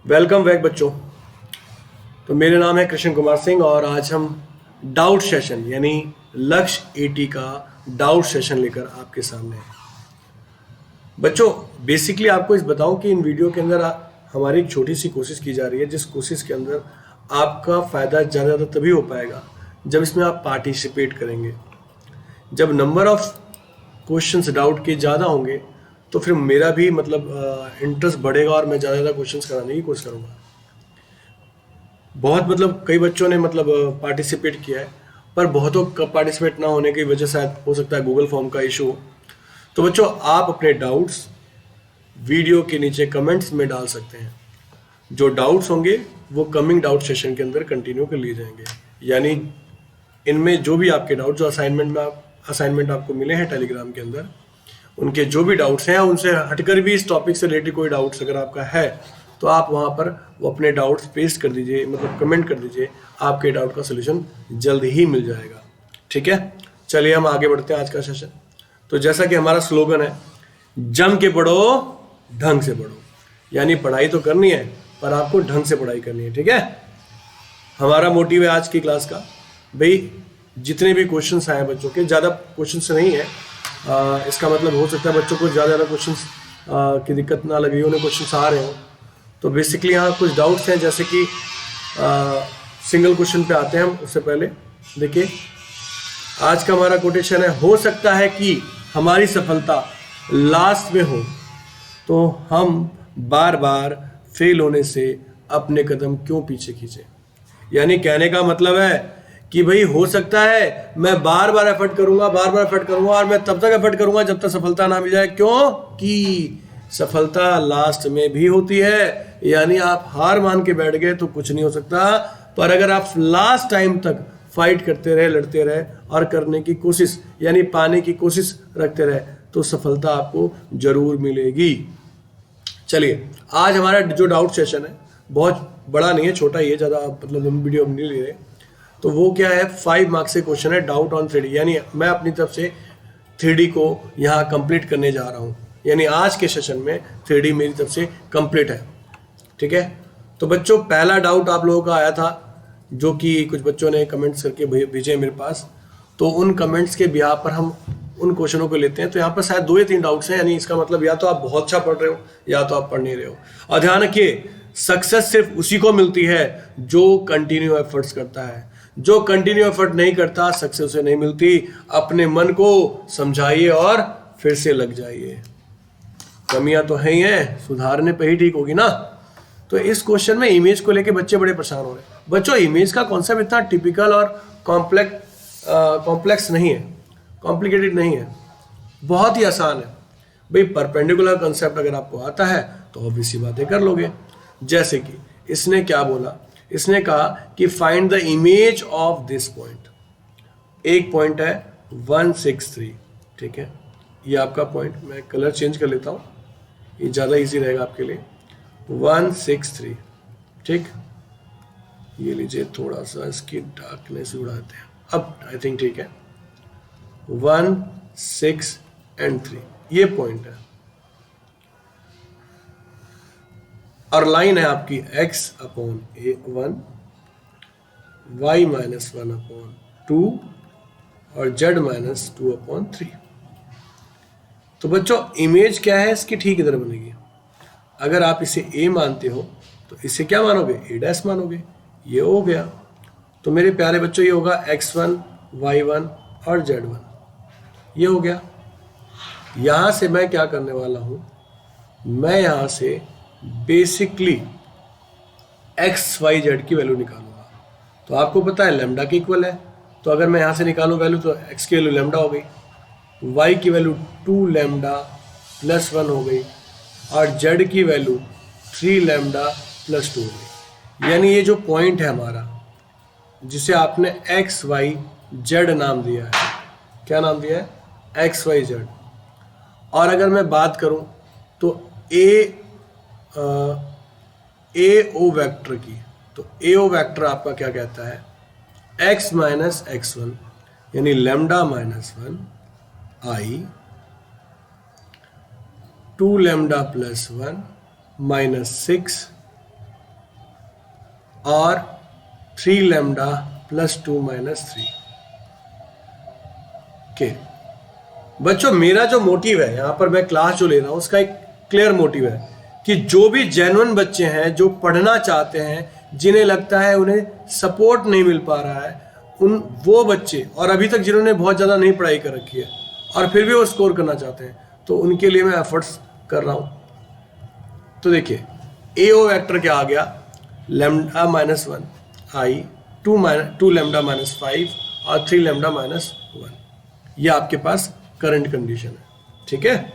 Welcome back बच्चों। तो मेरा नाम है कृष्ण कुमार सिंह और आज हम डाउट सेशन यानी लक्ष्य 80 का डाउट सेशन लेकर आपके सामने हैं। बच्चों बेसिकली आपको इस बताऊं कि इन वीडियो के अंदर हमारी एक छोटी सी कोशिश की जा रही है, जिस कोशिश के अंदर आपका फ़ायदा ज़्यादा तभी हो पाएगा जब इसमें आप पार्टिसिपेट करेंगे। जब नंबर ऑफ क्वेश्चंस डाउट के ज़्यादा होंगे तो फिर मेरा भी इंटरेस्ट बढ़ेगा और मैं ज़्यादा क्वेश्चंस कराने की कोशिश करूँगा। बहुत कई बच्चों ने पार्टिसिपेट किया है, पर बहुतों का पार्टिसिपेट ना होने की वजह शायद हो सकता है गूगल फॉर्म का इशू हो। तो बच्चों आप अपने डाउट्स वीडियो के नीचे कमेंट्स में डाल सकते हैं। जो डाउट्स होंगे वो कमिंग डाउट सेशन के अंदर कंटिन्यू कर लिए जाएंगे। यानी इनमें जो भी आपके डाउट जो असाइनमेंट आपको मिले हैं टेलीग्राम के अंदर, उनके जो भी डाउट्स हैं उनसे हटकर भी इस टॉपिक से रिलेटेड कोई डाउट्स अगर आपका है तो आप वहाँ पर वो अपने डाउट्स पेस्ट कर दीजिए, कमेंट कर दीजिए। आपके डाउट का सोल्यूशन जल्द ही मिल जाएगा। ठीक है, चलिए हम आगे बढ़ते हैं आज का सेशन। तो जैसा कि हमारा स्लोगन है, जम के पढ़ो ढंग से पढ़ो। यानी पढ़ाई तो करनी है पर आपको ढंग से पढ़ाई करनी है। ठीक है, हमारा मोटिव है आज की क्लास का, भाई जितने भी क्वेश्चंस आए बच्चों के, ज़्यादा क्वेश्चंस नहीं है। इसका मतलब हो सकता है बच्चों को ज़्यादा क्वेश्चंस की दिक्कत ना लगी, उन्हें क्वेश्चंस आ रहे हो। तो बेसिकली यहाँ कुछ डाउट्स हैं, जैसे कि सिंगल क्वेश्चन पे आते हैं हम। उससे पहले देखिए आज का हमारा कोटेशन है, हो सकता है कि हमारी सफलता लास्ट में हो तो हम बार बार फेल होने से अपने कदम क्यों पीछे खींचे। यानी कहने का मतलब है कि भाई हो सकता है मैं बार बार एफर्ट करूंगा और मैं तब तक एफर्ट करूंगा जब तक सफलता ना मिल जाए। क्यों कि सफलता लास्ट में भी होती है। यानी आप हार मान के बैठ गए तो कुछ नहीं हो सकता, पर अगर आप लास्ट टाइम तक फाइट करते रहे, लड़ते रहे और करने की कोशिश यानी पाने की कोशिश रखते रहे तो सफलता आपको जरूर मिलेगी। चलिए आज हमारा जो डाउट सेशन है बहुत बड़ा नहीं है, छोटा ही है, ज़्यादा हम वीडियो नहीं ले रहे। तो वो क्या है, 5 मार्क्स से क्वेश्चन है, डाउट ऑन 3D। यानी मैं अपनी तरफ से 3D को यहाँ कंप्लीट करने जा रहा हूँ। यानी आज के सेशन में 3D मेरी तरफ से कंप्लीट है। ठीक है, तो बच्चों पहला डाउट आप लोगों का आया था, जो कि कुछ बच्चों ने कमेंट्स करके भेजे मेरे पास। तो उन कमेंट्स के बिहार पर हम उन क्वेश्चनों को लेते हैं। तो यहाँ पर शायद 2 या 3 डाउट्स हैं। यानी इसका मतलब या तो आप बहुत अच्छा पढ़ रहे हो या तो आप पढ़ नहीं रहे हो। और ध्यान रखिए, सक्सेस सिर्फ उसी को मिलती है जो कंटिन्यू एफर्ट्स करता है। जो कंटिन्यू एफर्ट नहीं करता सक्सेस उसे नहीं मिलती। अपने मन को समझाइए और फिर से लग जाइए। कमियां तो है ही हैं, सुधारने पे ही ठीक होगी ना। तो इस क्वेश्चन में इमेज को लेके बच्चे बड़े परेशान हो रहे हैं। बच्चों इमेज का कॉन्सेप्ट इतना टिपिकल और कॉम्प्लेक्स नहीं है, कॉम्प्लिकेटेड नहीं है, बहुत ही आसान है। भाई परपेंडिकुलर कॉन्सेप्ट अगर आपको आता है तो ऑब्वियस सी बातें कर लोगे। जैसे कि इसने क्या बोला, इसने कहा कि find the image of this point. एक पॉइंट है 163। ठीक है, ये आपका पॉइंट, मैं कलर चेंज कर लेता हूँ, ये ज़्यादा इजी रहेगा आपके लिए। 163। ठीक, ये लीजिए, थोड़ा सा इसकी डार्कनेस उड़ाते हैं, अब आई थिंक ठीक है। 1, 6 and 3 ये पॉइंट है और लाइन है आपकी x/1, y-1/2 और z-2/3। तो बच्चों इमेज क्या है इसकी, ठीक इधर बनेगी। अगर आप इसे a मानते हो तो इसे क्या मानोगे, a' मानोगे। ये हो गया। तो मेरे प्यारे बच्चों ये होगा x1, y1 और z1। ये हो गया। यहाँ से मैं क्या करने वाला हूँ, मैं यहाँ से बेसिकली XYZ की वैल्यू निकालूंगा। तो आपको पता है लैम्डा के इक्वल है, तो अगर मैं यहाँ से निकालूँ वैल्यू तो x की वैल्यू लैम्डा हो गई, y की वैल्यू 2 लैम्डा प्लस 1 हो गई और z की वैल्यू 3 लैम्डा प्लस 2 हो गई। यानी ये जो पॉइंट है हमारा, जिसे आपने XYZ नाम दिया है, क्या नाम दिया है, XYZ। और अगर मैं बात करूं तो AO वेक्टर की, तो AO वेक्टर आपका क्या कहता है, x माइनस x1 यानी lambda minus 1 I 2 lambda plus 1 minus 6 और 3 लैम्डा प्लस 2 माइनस 3 के। बच्चों मेरा जो मोटिव है यहाँ पर, मैं क्लास जो ले रहा हूँ उसका एक क्लियर मोटिव है कि जो भी जेन्युइन बच्चे हैं जो पढ़ना चाहते हैं, जिन्हें लगता है उन्हें सपोर्ट नहीं मिल पा रहा है, उन वो बच्चे, और अभी तक जिन्होंने बहुत ज़्यादा नहीं पढ़ाई कर रखी है और फिर भी वो स्कोर करना चाहते हैं, तो उनके लिए मैं एफर्ट्स कर रहा हूँ। तो देखिए AO वेक्टर क्या आ गया, लैम्डा माइनस 1 आई, 2 लैम्डा माइनस 5 और 3 लैम्डा माइनस 1। ये आपके पास करंट कंडीशन है, ठीक है।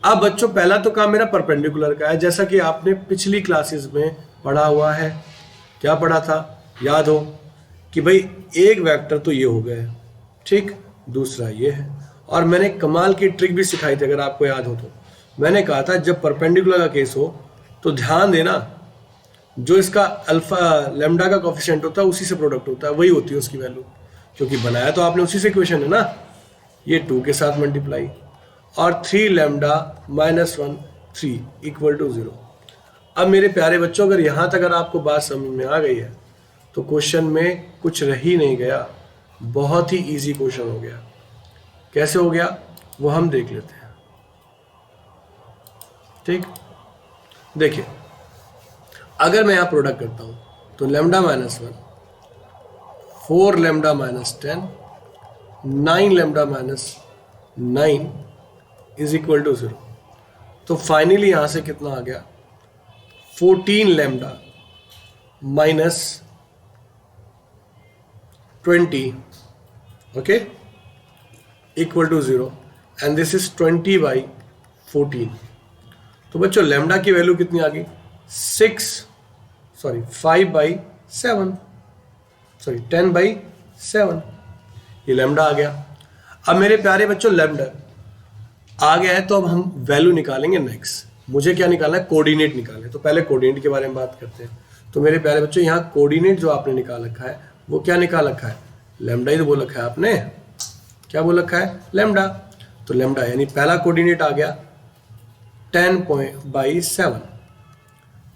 अब बच्चों पहला तो काम मेरा परपेंडिकुलर का है, जैसा कि आपने पिछली क्लासेस में पढ़ा हुआ है। क्या पढ़ा था, याद हो कि भाई एक वेक्टर तो ये हो गया है, ठीक, दूसरा ये है, और मैंने कमाल की ट्रिक भी सिखाई थी, अगर आपको याद हो तो। मैंने कहा था जब परपेंडिकुलर का केस हो तो ध्यान देना, जो इसका अल्फा लैम्डा का कोफिशिएंट होता है उसी से प्रोडक्ट होता है, वही होती है उसकी वैल्यू, क्योंकि बनाया तो आपने उसी से इक्वेशन है ना। ये 2 के साथ मल्टीप्लाई, और 3 लैम्डा माइनस 1 3 इक्वल टू 0। अब मेरे प्यारे बच्चों, अगर यहाँ तक अगर आपको बात समझ में आ गई है तो क्वेश्चन में कुछ रह ही नहीं गया, बहुत ही इजी क्वेश्चन हो गया। कैसे हो गया वो हम देख लेते हैं, ठीक। देखिए अगर मैं यहाँ प्रोडक्ट करता हूँ तो lambda minus 1, 4 lambda minus 10, 9 lambda minus 9 is equal to 0। तो फाइनली यहां से कितना आ गया, 14 lambda minus 20, okay, equal to 0, and this is 20 by 14। तो बच्चों लैम्डा की वैल्यू कितनी आ गई, 5 बाई 7, 10 बाई 7, ये लैम्डा आ गया। अब मेरे प्यारे बच्चों लैम्डा आ गया है, तो अब हम वैल्यू निकालेंगे नेक्स्ट। मुझे क्या निकालना है, कोऑर्डिनेट निकालना है। तो पहले कोऑर्डिनेट के बारे में बात करते हैं। तो मेरे प्यारे बच्चों यहाँ कोऑर्डिनेट जो आपने निकाल रखा है वो क्या निकाल रखा है, लैम्डा ही तो बोल रखा है आपने। क्या बोल रखा है, लैम्डा। तो लैम्डा यानी पहला कोऑर्डिनेट आ गया 10/7,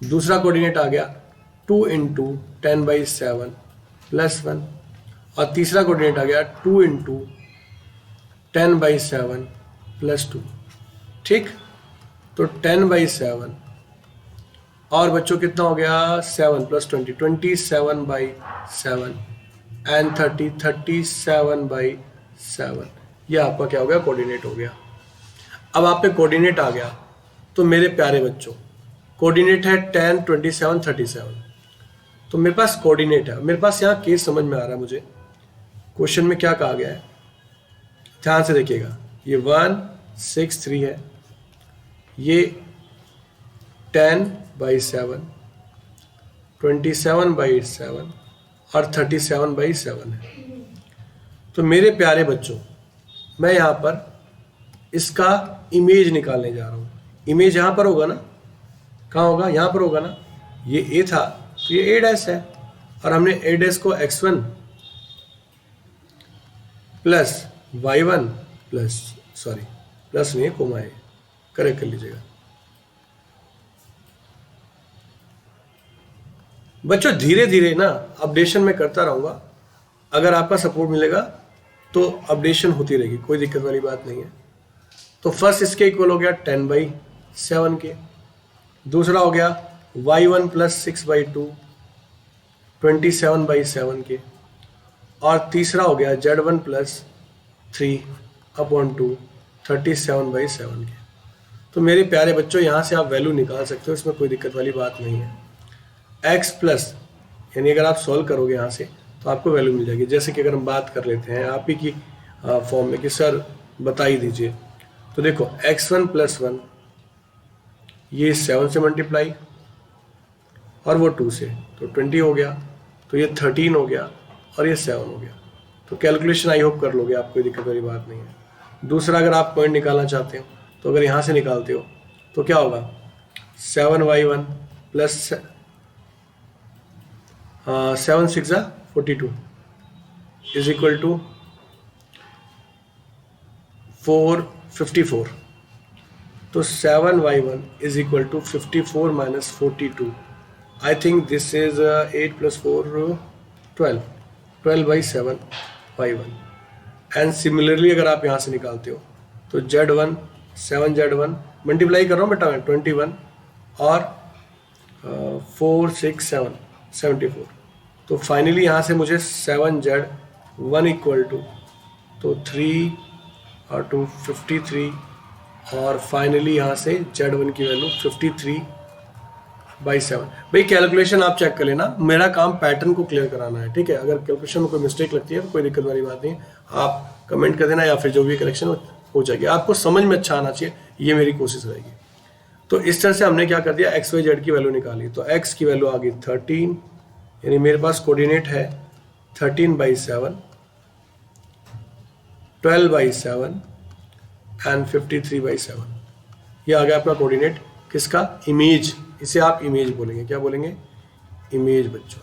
दूसरा कोऑर्डिनेट आ गया 2 × 10/7 प्लस 1, और तीसरा कोऑर्डिनेट आ गया 2 × 10/7 प्लस 2, ठीक। तो 10/7 और बच्चों कितना हो गया, 7 + 20, 27/7 एंड 30, 37/7। ये आपका क्या हो गया, कोऑर्डिनेट हो गया। अब आप पे कोऑर्डिनेट आ गया, तो मेरे प्यारे बच्चों कोऑर्डिनेट है 10, 27, 37। तो मेरे पास कोऑर्डिनेट है, मेरे पास यहाँ केस समझ में आ रहा है मुझे। क्वेश्चन में क्या कहा गया है, ध्यान से देखिएगा। ये 1, 6, 3 है, ये 10/7, 27/7 और 37/7 है। तो मेरे प्यारे बच्चों मैं यहाँ पर इसका इमेज निकालने जा रहा हूँ। इमेज यहाँ पर होगा ना, कहाँ होगा, यहाँ पर होगा ना। ये ए था तो ये A' है, और हमने A' को x1 plus y1 plus plus नहीं, कोमा है, करेक्ट कर लीजिएगा बच्चों। धीरे धीरे ना अपडेशन में करता रहूँगा, अगर आपका सपोर्ट मिलेगा तो अपडेशन होती रहेगी, कोई दिक्कत वाली बात नहीं है। तो फर्स्ट इसके इक्वल हो गया 10/7 के, दूसरा हो गया y1 + 6/2 27/7 के, और तीसरा हो गया z1 + 3/2 37/7 के। तो मेरे प्यारे बच्चों यहाँ से आप वैल्यू निकाल सकते हो, इसमें कोई दिक्कत वाली बात नहीं है। x प्लस यानी अगर आप सॉल्व करोगे यहाँ से तो आपको वैल्यू मिल जाएगी। जैसे कि अगर हम बात कर लेते हैं आप ही की फॉर्म में कि सर बता ही दीजिए, तो देखो x1 + 1 ये 7 से मल्टीप्लाई और वो 2 से, तो 20 हो गया, तो ये 13 हो गया और ये 7 हो गया। तो कैलकुलेशन आई होप कर लोगे, आप कोई दिक्कत वाली बात नहीं है। दूसरा अगर आप पॉइंट निकालना चाहते हो तो अगर यहाँ से निकालते हो तो क्या होगा, 7y1 plus 7 6 42 is equal to 454। तो 7y1 is equal to 54 - 42 I think this is 8 + 4 12, 12/7 y1। And similarly अगर आप यहाँ से निकालते हो तो z1 7z1 मल्टीप्लाई कर रहा हूँ बेटा मैं 21 और 4 6 7 74। तो फाइनली यहाँ से मुझे 7z1 इक्वल टू तो 3 और 2 53 और फाइनली यहाँ से z1 की वैल्यू 53/7। भाई कैलकुलेशन आप चेक कर लेना, मेरा काम पैटर्न को क्लियर कराना है, ठीक है। अगर कैलकुलेशन में कोई मिस्टेक लगती है तो कोई दिक्कत वाली बात नहीं, आप कमेंट कर देना या फिर जो भी करेक्शन हो जाएगी। आपको समझ में अच्छा आना चाहिए, ये मेरी कोशिश रहेगी। तो इस तरह से हमने क्या कर दिया, एक्स वाई जेड की वैल्यू निकाली। तो एक्स की वैल्यू आ गई 13, यानी मेरे पास कोऑर्डिनेट है 13/7, 12/7 एंड 53/7। ये आ गया अपना कोऑर्डिनेट किसका, इमेज। इसे आप इमेज बोलेंगे, क्या बोलेंगे, इमेज बच्चों।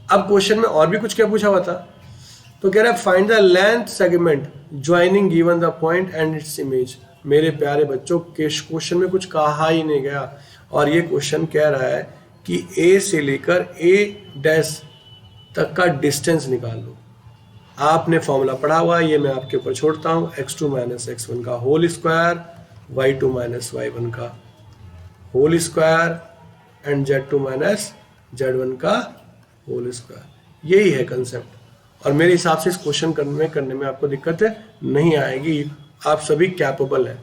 अब क्वेश्चन में और भी कुछ क्या पूछा हुआ था, तो कह रहा है find the length segment joining given the point and its image. मेरे प्यारे बच्चों, क्वेश्चन में कुछ कहा ही नहीं गया, और ये क्वेश्चन कह रहा है कि ए से लेकर ए डैश तक का डिस्टेंस निकाल लो। आपने फॉर्मूला पढ़ा हुआ है, ये मैं आपके ऊपर छोड़ता हूँ, x2 - x1 का होल स्क्वायर, y2 - y1 का whole square and z2 - z1 का होल स्क्वायर। यही है कंसेप्ट, और मेरे हिसाब से इस क्वेश्चन करने में आपको दिक्कत नहीं आएगी। आप सभी कैपेबल हैं।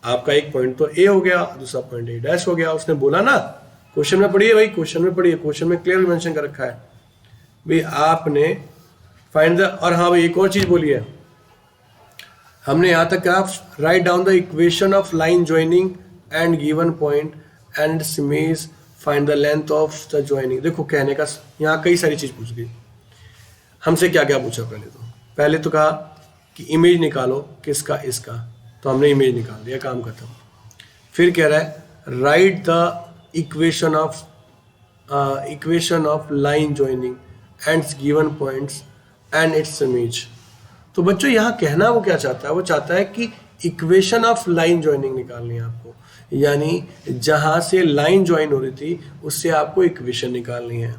आपका एक पॉइंट तो ए हो गया, दूसरा पॉइंट ए डैश हो गया। उसने बोला ना, क्वेश्चन में पढ़िए भाई, क्वेश्चन में पढ़िए, क्वेश्चन में क्लियर मेंशन कर रखा है भाई आपने फाइंड द। और हाँ भाई, एक और चीज बोली है हमने यहाँ तक कहा, write down the equation of line joining and given point and image, find the length of the joining. देखो कहने का यहाँ कई सारी चीज पूछ गई हमसे। क्या क्या पूछा, पहले तो कहा कि इमेज निकालो किसका, इसका। तो हमने इमेज निकाल दिया, काम खत्म। फिर कह रहा है right the equation of line joining and given points and its image. तो बच्चों यहाँ कहना वो क्या चाहता है, वो चाहता है कि इक्वेशन ऑफ लाइन ज्वाइनिंग निकालनी है आपको, यानी जहाँ से लाइन ज्वाइन हो रही थी उससे आपको इक्वेशन निकालनी है,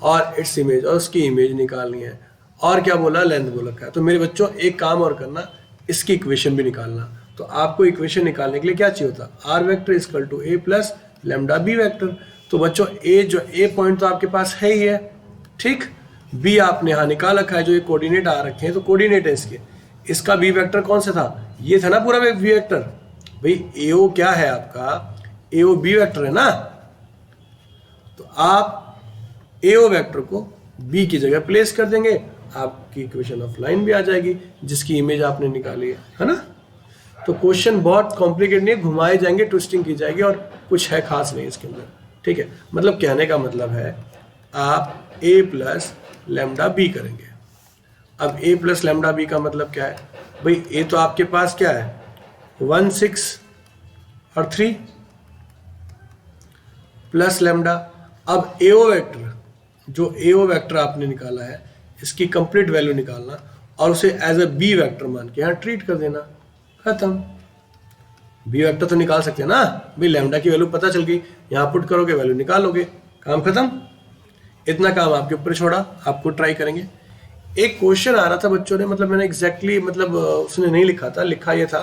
और इट्स इमेज, और उसकी इमेज निकालनी है। और क्या बोला, लेंथ बोल रखा है। तो मेरे बच्चों एक काम और करना, इसकी इक्वेशन भी निकालना। तो आपको इक्वेशन निकालने के लिए क्या चाहिए होता, R vector equal to A plus lambda B vector. तो बच्चों ए पॉइंट तो आपके पास है ही है, ठीक। बी आपने यहाँ निकाल रखा है, जो ये कोऑर्डिनेट आ रखे हैं तो कोऑर्डिनेट है इसके। इसका बी वेक्टर कौन सा था, ये था ना पूरा बी वेक्टर। भाई एओ क्या है आपका, एओ बी वेक्टर है ना। तो आप एओ वेक्टर को बी की जगह प्लेस कर देंगे, आपकी इक्वेशन ऑफ लाइन भी आ जाएगी, जिसकी इमेज आपने निकाली है ना। तो क्वेश्चन बहुत कॉम्प्लिकेटेड नहीं, घुमाए जाएंगे, ट्विस्टिंग की जाएगी, और कुछ है खास नहीं इसके अंदर, ठीक है। मतलब कहने का मतलब है आप ए प्लस लैम्डा बी करेंगे। अब ए प्लस लैम्डा बी का मतलब क्या है भाई, ए तो आपके पास क्या है 1 6 और 3 प्लस लैम्डा। अब एओ वेक्टर, जो एओ वेक्टर आपने निकाला है, इसकी कंप्लीट वैल्यू निकालना और उसे एज अ बी वेक्टर मान के यहाँ ट्रीट कर देना, खत्म। बी वेक्टर तो निकाल सकते हैं ना भाई, लैम्डा की वैल्यू पता चल गई, यहाँ पुट करोगे वैल्यू निकालोगे, काम खत्म। इतना काम आपके ऊपर छोड़ा, आपको ट्राई करेंगे। एक क्वेश्चन आ रहा था बच्चों ने, मतलब मैंने एग्जैक्टली मतलब उसने नहीं लिखा था, लिखा ये था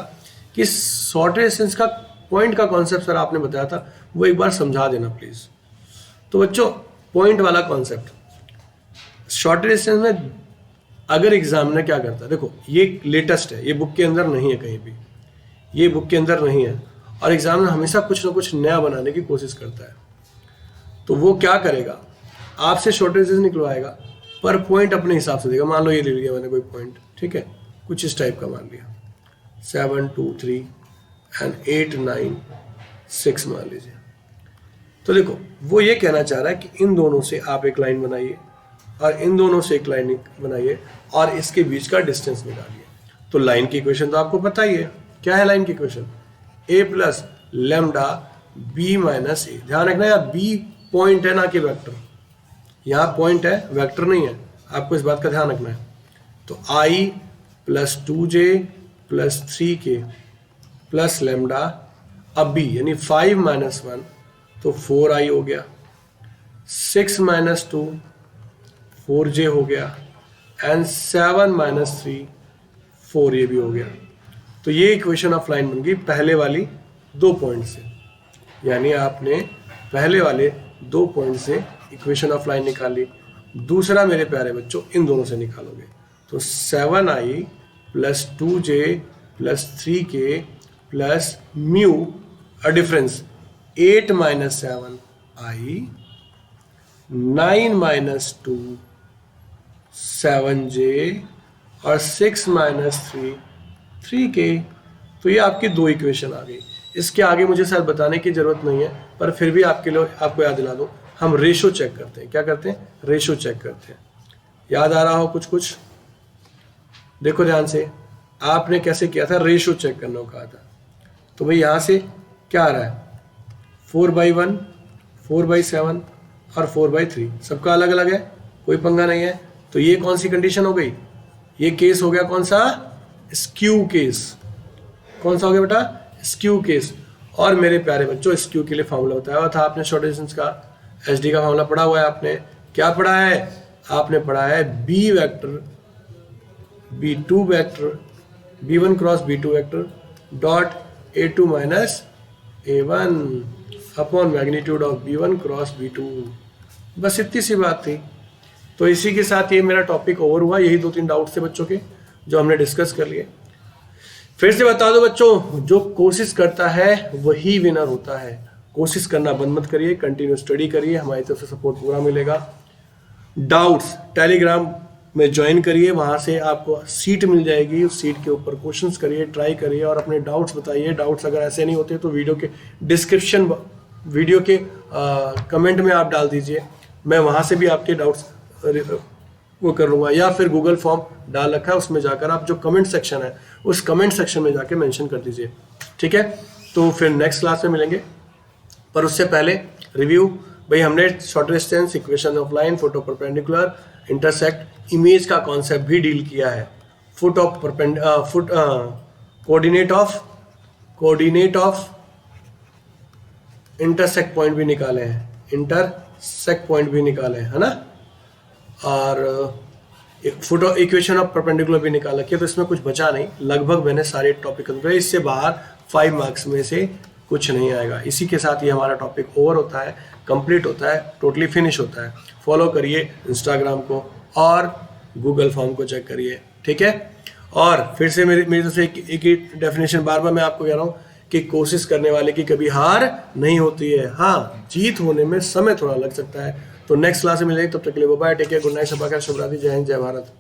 कि शॉर्टेज डिस्टेंस का पॉइंट का कॉन्सेप्ट सर आपने बताया था, वो एक बार समझा देना प्लीज। तो बच्चों पॉइंट वाला कॉन्सेप्ट शॉर्टेज डिस्टेंस में अगर एग्जामिनर क्या करता है, देखो ये लेटेस्ट है, ये बुक के अंदर नहीं है कहीं भी, ये बुक के अंदर नहीं है, और एग्जामिनर हमेशा कुछ ना कुछ नया बनाने की कोशिश करता है। तो वो क्या करेगा, आपसे शॉर्टेज डिस्टेंस निकलवाएगा पर पॉइंट अपने हिसाब से देगा। मान लो ये ले लिया मैंने कोई पॉइंट, ठीक है, कुछ इस टाइप का मान लिया 7 2 3 एंड 8 9 6 मान लीजिए। तो देखो वो ये कहना चाह रहा है कि इन दोनों से आप एक लाइन बनाइए और इन दोनों से एक लाइन बनाइए और इसके बीच का डिस्टेंस निकालिए। तो लाइन की इक्वेशन तो आपको पता ही है, क्या है लाइन की इक्वेशन, ए प्लस लैम्डा बी माइनस ए। ध्यान रखना यार, बी पॉइंट है ना कि वेक्टर, यहाँ पॉइंट है वेक्टर नहीं है, आपको इस बात का ध्यान रखना है। तो i plus 2j plus 3k plus lambda, अब बी यानी 5 - 1 तो 4i हो गया, 6 माइनस 2 4j हो गया, एंड 7 माइनस 3 4 ये भी हो गया। तो ये इक्वेशन ऑफ लाइन बन गई पहले वाली 2 पॉइंट से, यानी आपने पहले वाले 2 पॉइंट से इक्वेशन ऑफ लाइन निकाली। दूसरा मेरे प्यारे बच्चों इन दोनों से निकालोगे तो 7i plus 2j plus 3k plus mu difference 8 minus 7i 9 minus 2 7j और 6 माइनस 3 3k। तो ये आपकी 2 इक्वेशन आ गई। इसके आगे मुझे शायद बताने की जरूरत नहीं है, पर फिर भी आपके लिए आपको याद दिला दूं, हम रेशो चेक करते हैं। क्या करते हैं? रेशो चेक करते हैं। याद आ रहा हो कुछ कुछ? देखो ध्यान से, आपने कैसे किया था? रेशो चेक करने को कहा था। तो भाई यहाँ से क्या आ रहा है? 4/1, 4/7 और 4/3, सबका अलग अलग है, कोई पंगा नहीं है। तो ये कौन सी कंडीशन हो गई? ये केस हो गया कौन सा? Skew case. कौन सा हो गया बेटा? Skew case. और मेरे प्यारे बच्चों, स्क्यू के लिए फॉर्मूला बताया हुआ था आपने, शॉर्ट डिस्टेंस का एचडी का फॉर्मूला पढ़ा हुआ है आपने। क्या पढ़ा है? आपने पढ़ा है B vector b2 vector b1 cross b2 vector dot a2 minus a1 upon magnitude of b1 cross b2। बस इतनी सी बात थी। तो इसी के साथ ये मेरा टॉपिक ओवर हुआ। यही 2-3 डाउट्स थे बच्चों के जो हमने डिस्कस कर लिए। फिर से बता दो बच्चों, जो कोशिश करता है वही विनर होता है। कोशिश करना बंद मत करिए, कंटिन्यू स्टडी करिए, हमारी तरफ से सपोर्ट पूरा मिलेगा। डाउट्स टेलीग्राम में ज्वाइन करिए, वहाँ से आपको सीट मिल जाएगी, उस सीट के ऊपर क्वेश्चंस करिए, ट्राई करिए और अपने डाउट्स बताइए। डाउट्स अगर ऐसे नहीं होते तो वीडियो के डिस्क्रिप्शन, वीडियो के कमेंट में आप डाल दीजिए, मैं वहाँ से भी आपके डाउट्स वो कर लूँगा। या फिर गूगल फॉर्म डाल रखा है, उसमें जाकर आप जो कमेंट सेक्शन है उस कमेंट सेक्शन में जाके मेंशन कर दीजिए। ठीक है, तो फिर नेक्स्ट क्लास में मिलेंगे। पर उससे पहले रिव्यू, भाई हमने short distance, equation of line, foot of perpendicular, intersect, image का कॉन्सेप्ट भी डील किया है। Foot of coordinate of intersect point भी निकाले हैं, इंटरसेक्ट पॉइंट भी निकाले हैं, है ना। और foot of equation of perpendicular भी निकाला किया। तो इसमें कुछ बचा नहीं, लगभग मैंने सारे टॉपिक कर दिए। इससे बाहर 5 मार्क्स में से कुछ नहीं आएगा। इसी के साथ ये हमारा टॉपिक ओवर होता है, कंप्लीट होता है, टोटली फिनिश होता है। फॉलो करिए इंस्टाग्राम को और गूगल फॉर्म को चेक करिए। ठीक है, और फिर से मेरी तरफ से एक ही डेफिनेशन बार बार मैं आपको कह रहा हूँ कि कोशिश करने वाले की कभी हार नहीं होती है। हाँ, जीत होने में समय थोड़ा लग सकता है। तो नेक्स्ट क्लास में मिलेंगे, तब तक के लिए bye, take care, good night, शुभ रात्रि, जय हिंद, जय भारत।